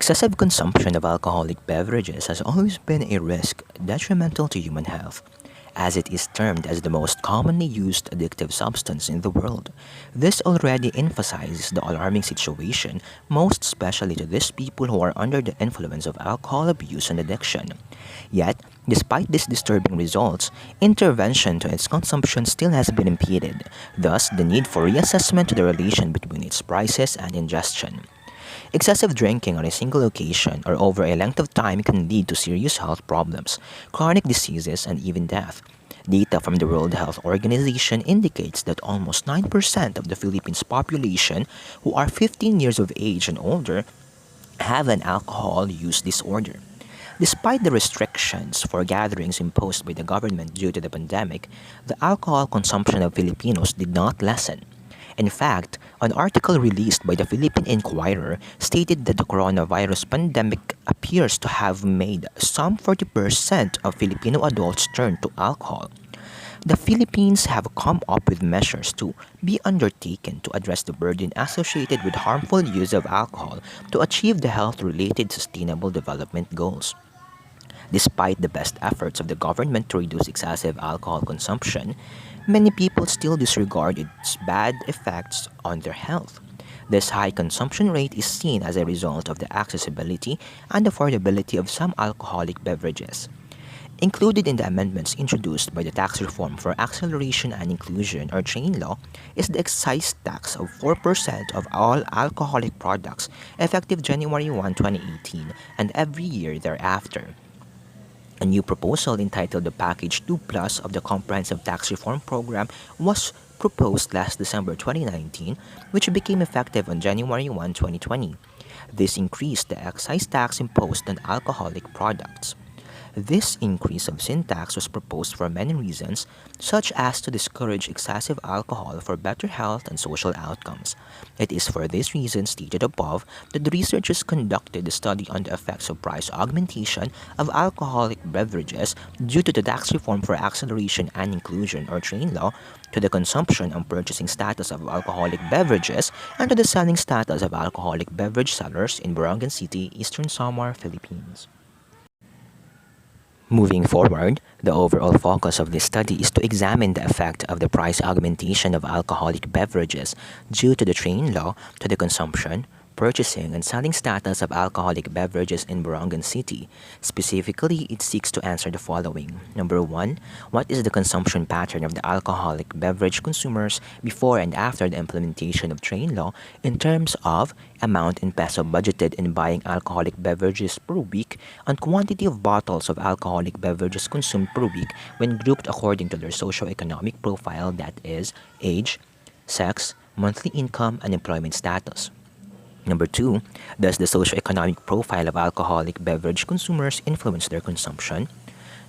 Excessive consumption of alcoholic beverages has always been a risk detrimental to human health, as it is termed as the most commonly used addictive substance in the world. This already emphasizes the alarming situation, most especially to these people who are under the influence of alcohol abuse and addiction. Yet, despite these disturbing results, intervention to its consumption still has been impeded, thus the need for reassessment to the relation between its prices and ingestion. Excessive drinking on a single occasion or over a length of time can lead to serious health problems, chronic diseases, and even death. Data from the World Health Organization indicates that almost 9% of the Philippines population who are 15 years of age and older have an alcohol use disorder. Despite the restrictions for gatherings imposed by the government due to the pandemic, the alcohol consumption of Filipinos did not lessen. In fact, an article released by the Philippine Inquirer stated that the coronavirus pandemic appears to have made some 40% of Filipino adults turn to alcohol. The Philippines have come up with measures to be undertaken to address the burden associated with harmful use of alcohol to achieve the health-related sustainable development goals. Despite the best efforts of the government to reduce excessive alcohol consumption, many people still disregard its bad effects on their health. This high consumption rate is seen as a result of the accessibility and affordability of some alcoholic beverages. Included in the amendments introduced by the Tax Reform for Acceleration and Inclusion or TRAIN law is the excise tax of 4% of all alcoholic products effective January 1, 2018 and every year thereafter. A new proposal entitled the Package 2 Plus of the Comprehensive Tax Reform Program was proposed last December 2019, which became effective on January 1, 2020. This increased the excise tax imposed on alcoholic products. This increase of sin tax was proposed for many reasons, such as to discourage excessive alcohol for better health and social outcomes. It is for this reason stated above that the researchers conducted a study on the effects of price augmentation of alcoholic beverages due to the Tax Reform for Acceleration and Inclusion or TRAIN law, to the consumption and purchasing status of alcoholic beverages, and to the selling status of alcoholic beverage sellers in Borongan City, Eastern Samar, Philippines. Moving forward, the overall focus of this study is to examine the effect of the price augmentation of alcoholic beverages due to the TRAIN law to the consumption, purchasing, and selling status of alcoholic beverages in Borongan City. Specifically, it seeks to answer the following. Number 1, what is the consumption pattern of the alcoholic beverage consumers before and after the implementation of TRAIN law in terms of amount in peso budgeted in buying alcoholic beverages per week and quantity of bottles of alcoholic beverages consumed per week when grouped according to their socio-economic profile, that is, age, sex, monthly income, and employment status. Number 2, does the socioeconomic profile of alcoholic beverage consumers influence their consumption?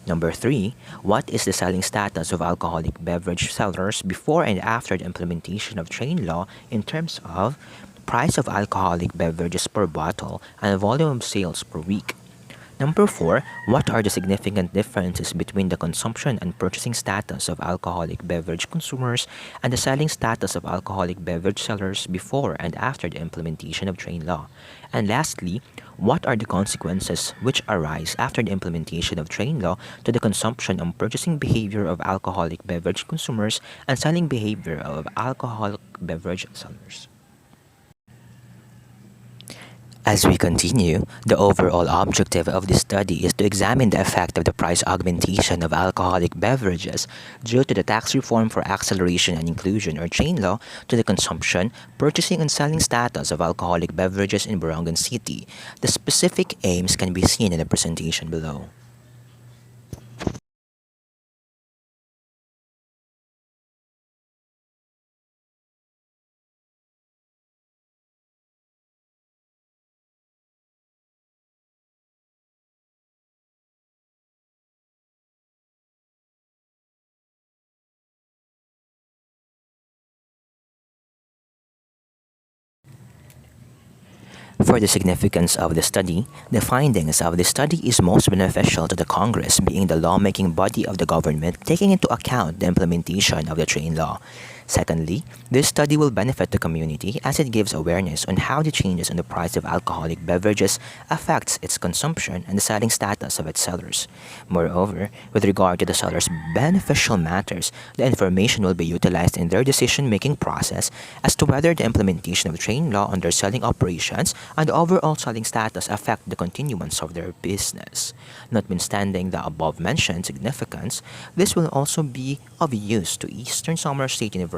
Number 3, what is the selling status of alcoholic beverage sellers before and after the implementation of TRAIN law in terms of price of alcoholic beverages per bottle and volume of sales per week? Number 4, what are the significant differences between the consumption and purchasing status of alcoholic beverage consumers and the selling status of alcoholic beverage sellers before and after the implementation of TRAIN law? And lastly, what are the consequences which arise after the implementation of TRAIN law to the consumption and purchasing behavior of alcoholic beverage consumers and selling behavior of alcoholic beverage sellers? As we continue, the overall objective of this study is to examine the effect of the price augmentation of alcoholic beverages due to the Tax Reform for Acceleration and Inclusion or TRAIN law to the consumption, purchasing, and selling status of alcoholic beverages in Borongan City. The specific aims can be seen in the presentation below. For the significance of the study, the findings of the study is most beneficial to the Congress, being the lawmaking body of the government, taking into account the implementation of the train law. Secondly, this study will benefit the community as it gives awareness on how the changes in the price of alcoholic beverages affects its consumption and the selling status of its sellers. Moreover, with regard to the sellers' beneficial matters, the information will be utilized in their decision-making process as to whether the implementation of train law on their selling operations and the overall selling status affect the continuance of their business. Notwithstanding the above-mentioned significance, this will also be of use to Eastern Samar State University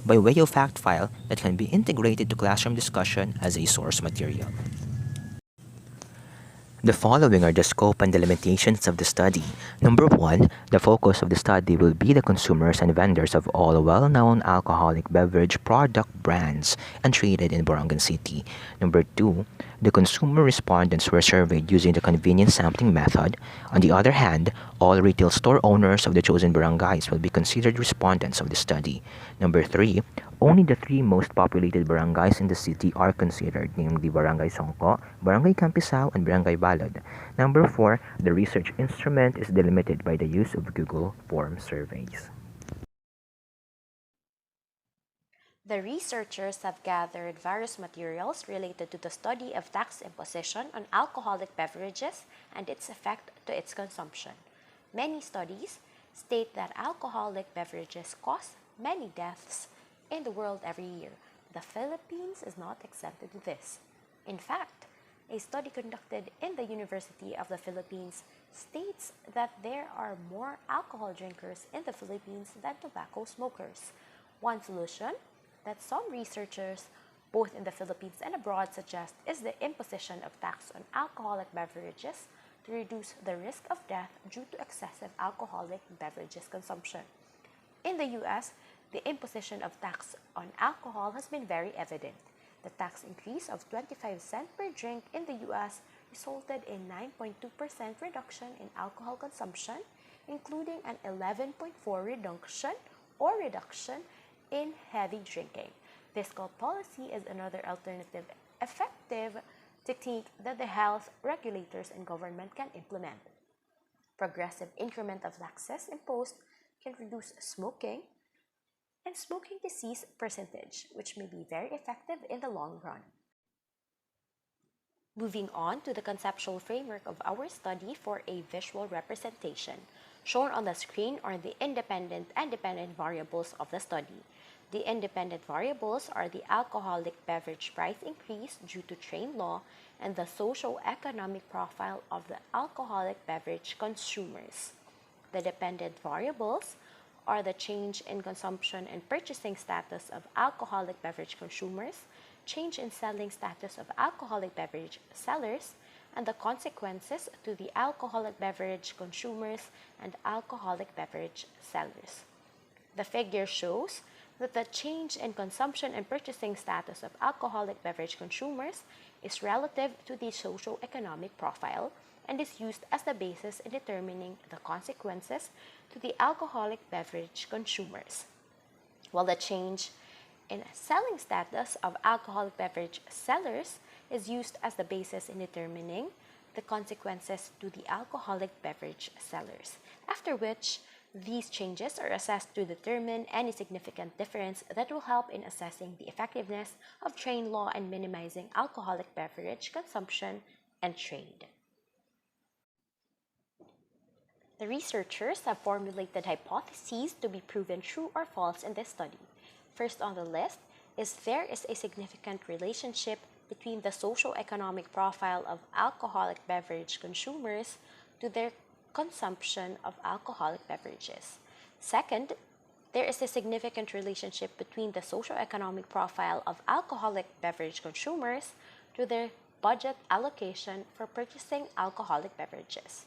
by way of fact file that can be integrated to classroom discussion as a source material. The following are the scope and the limitations of the study. Number 1, the focus of the study will be the consumers and vendors of all well-known alcoholic beverage product brands and traded in Borongan City. Number 2, the consumer respondents were surveyed using the convenience sampling method. On the other hand, all retail store owners of the chosen barangays will be considered respondents of the study. Number 3, only the 3 most populated barangays in the city are considered, namely Barangay Songko, Barangay Campisao, and Barangay Balod. Number 4, the research instrument is delimited by the use of Google Form surveys. The researchers have gathered various materials related to the study of tax imposition on alcoholic beverages and its effect to its consumption. Many studies state that alcoholic beverages cause many deaths in the world every year. The Philippines is not exempted to this. In fact, a study conducted in the University of the Philippines states that there are more alcohol drinkers in the Philippines than tobacco smokers. One solution that some researchers, both in the Philippines and abroad, suggest is the imposition of tax on alcoholic beverages to reduce the risk of death due to excessive alcoholic beverages consumption. In the US, the imposition of tax on alcohol has been very evident. The tax increase of 25 cents per drink in the US resulted in 9.2% reduction in alcohol consumption, including an 11.4% reduction in heavy drinking. Fiscal policy is another alternative effective technique that the health regulators and government can implement. Progressive increment of taxes imposed can reduce smoking and smoking disease percentage, which may be very effective in the long run. Moving on to the conceptual framework of our study for a visual representation. Shown on the screen are the independent and dependent variables of the study. The independent variables are the alcoholic beverage price increase due to train law and the socio-economic profile of the alcoholic beverage consumers. The dependent variables are the change in consumption and purchasing status of alcoholic beverage consumers, change in selling status of alcoholic beverage sellers, and the consequences to the alcoholic beverage consumers and alcoholic beverage sellers. The figure shows that the change in consumption and purchasing status of alcoholic beverage consumers is relative to the socio-economic profile and is used as the basis in determining the consequences to the alcoholic beverage consumers, while the change in selling status of alcoholic beverage sellers is used as the basis in determining the consequences to the alcoholic beverage sellers, after which these changes are assessed to determine any significant difference that will help in assessing the effectiveness of train law and minimizing alcoholic beverage consumption and trade. The researchers have formulated hypotheses to be proven true or false in this study. First on the list is there is a significant relationship between the socio-economic profile of alcoholic beverage consumers to their consumption of alcoholic beverages. Second, there is a significant relationship between the socio-economic profile of alcoholic beverage consumers to their budget allocation for purchasing alcoholic beverages.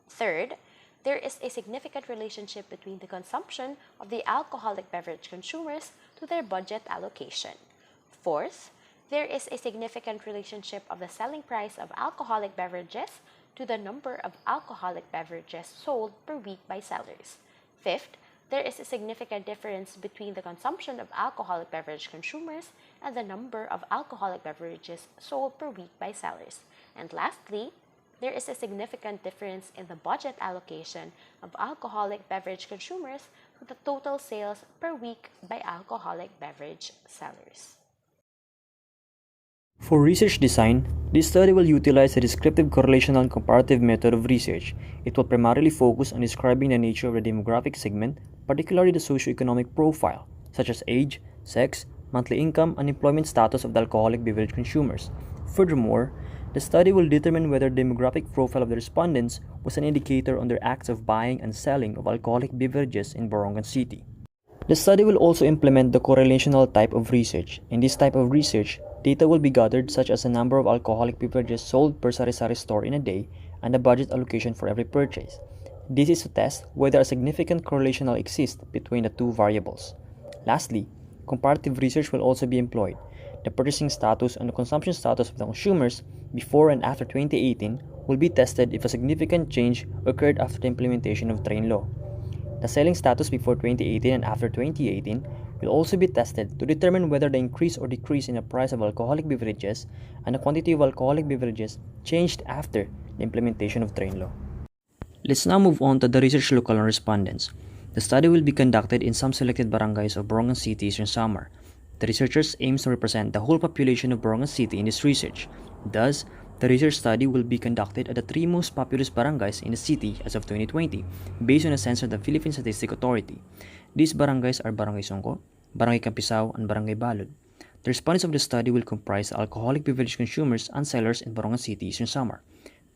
Third, there is a significant relationship between the consumption of the alcoholic beverage consumers to their budget allocation. Fourth, there is a significant relationship of the selling price of alcoholic beverages to the number of alcoholic beverages sold per week by sellers. Fifth, there is a significant difference between the consumption of alcoholic beverage consumers and the number of alcoholic beverages sold per week by sellers. And lastly, there is a significant difference in the budget allocation of alcoholic beverage consumers to the total sales per week by alcoholic beverage sellers. For research design, this study will utilize a descriptive correlational and comparative method of research. It will primarily focus on describing the nature of the demographic segment, particularly the socioeconomic profile, such as age, sex, monthly income, and employment status of the alcoholic beverage consumers. Furthermore, the study will determine whether the demographic profile of the respondents was an indicator on their acts of buying and selling of alcoholic beverages in Borongan City. The study will also implement the correlational type of research. In this type of research, data will be gathered such as the number of alcoholic beverages sold per sari-sari store in a day and the budget allocation for every purchase. This is to test whether a significant correlation exists between the two variables. Lastly, comparative research will also be employed. The purchasing status and the consumption status of the consumers before and after 2018 will be tested if a significant change occurred after the implementation of train law. The selling status before 2018 and after 2018 will also be tested to determine whether the increase or decrease in the price of alcoholic beverages and the quantity of alcoholic beverages changed after the implementation of train law. Let's now move on to the research local and respondents. The study will be conducted in some selected barangays of Borongan City and Samar. The researchers aim to represent the whole population of Borongan City in this research. Thus, the research study will be conducted at the three most populous barangays in the city as of 2020, based on a census of the Philippine Statistics Authority. These barangays are Barangay Songko, Barangay Campisao, and Barangay Balud. The respondents of the study will comprise alcoholic beverage consumers and sellers in Borongan City and Samar.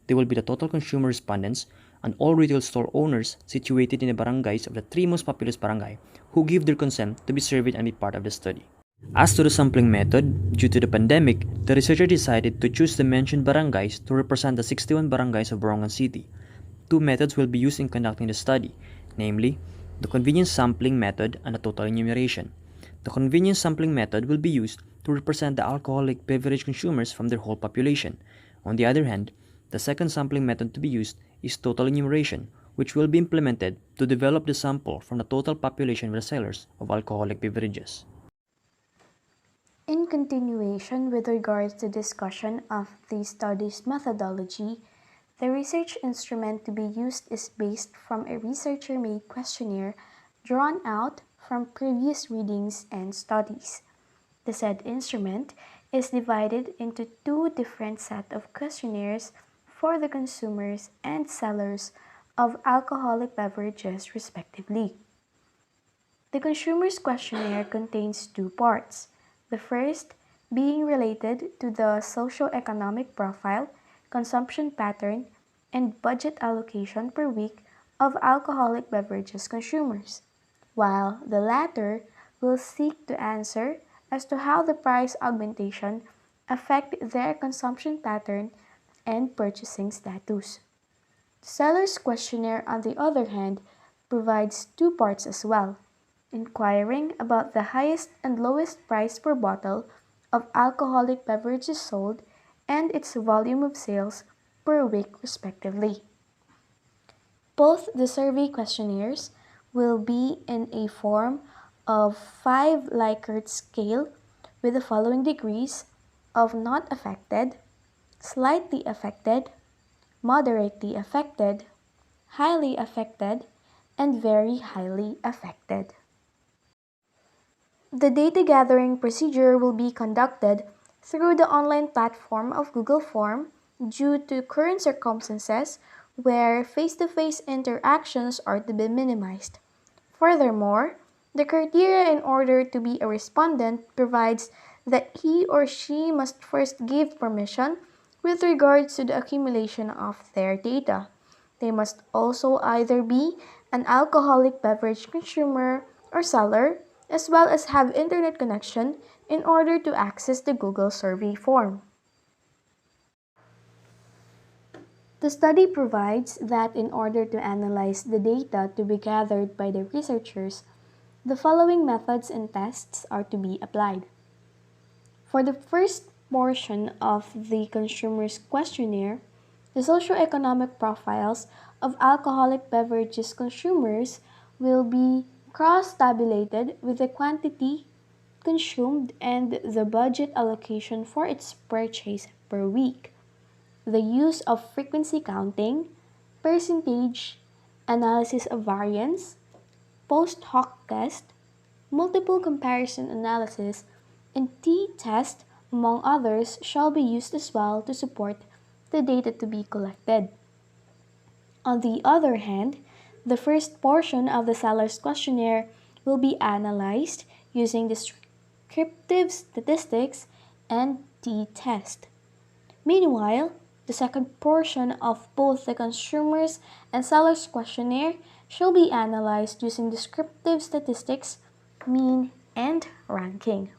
They will be the total consumer respondents and all retail store owners situated in the barangays of the three most populous barangay who give their consent to be surveyed and be part of the study. As to the sampling method, due to the pandemic, the researcher decided to choose the mentioned barangays to represent the 61 barangays of Borongan City. Two methods will be used in conducting the study, namely, the convenience sampling method and the total enumeration. The convenience sampling method will be used to represent the alcoholic beverage consumers from their whole population. On the other hand, the second sampling method to be used is total enumeration, which will be implemented to develop the sample from the total population of the sellers of alcoholic beverages. In continuation with regards to discussion of the study's methodology, the research instrument to be used is based from a researcher-made questionnaire drawn out from previous readings and studies. The said instrument is divided into two different sets of questionnaires for the consumers and sellers of alcoholic beverages respectively. The consumer's questionnaire contains two parts. The first being related to the socio-economic profile, consumption pattern, and budget allocation per week of alcoholic beverages consumers, while the latter will seek to answer as to how the price augmentation affect their consumption pattern and purchasing status. The seller's questionnaire, on the other hand, provides two parts as well, inquiring about the highest and lowest price per bottle of alcoholic beverages sold and its volume of sales per week respectively. Both the survey questionnaires will be in a form of 5 Likert scale with the following degrees of not affected, slightly affected, moderately affected, highly affected, and very highly affected. The data gathering procedure will be conducted through the online platform of Google Form due to current circumstances where face-to-face interactions are to be minimized. Furthermore, the criteria in order to be a respondent provides that he or she must first give permission with regards to the accumulation of their data. They must also either be an alcoholic beverage consumer or seller, as well as have internet connection in order to access the Google survey form. The study provides that in order to analyze the data to be gathered by the researchers, the following methods and tests are to be applied. For the first portion of the consumer's questionnaire, the socioeconomic profiles of alcoholic beverages consumers will be cross-tabulated with the quantity consumed and the budget allocation for its purchase per week. The use of frequency counting, percentage, analysis of variance, post hoc test, multiple comparison analysis, and t-test, among others, shall be used as well to support the data to be collected. On the other hand, the first portion of the seller's questionnaire will be analyzed using descriptive statistics and t-test. Meanwhile, the second portion of both the consumer's and seller's questionnaire shall be analyzed using descriptive statistics, mean, and ranking.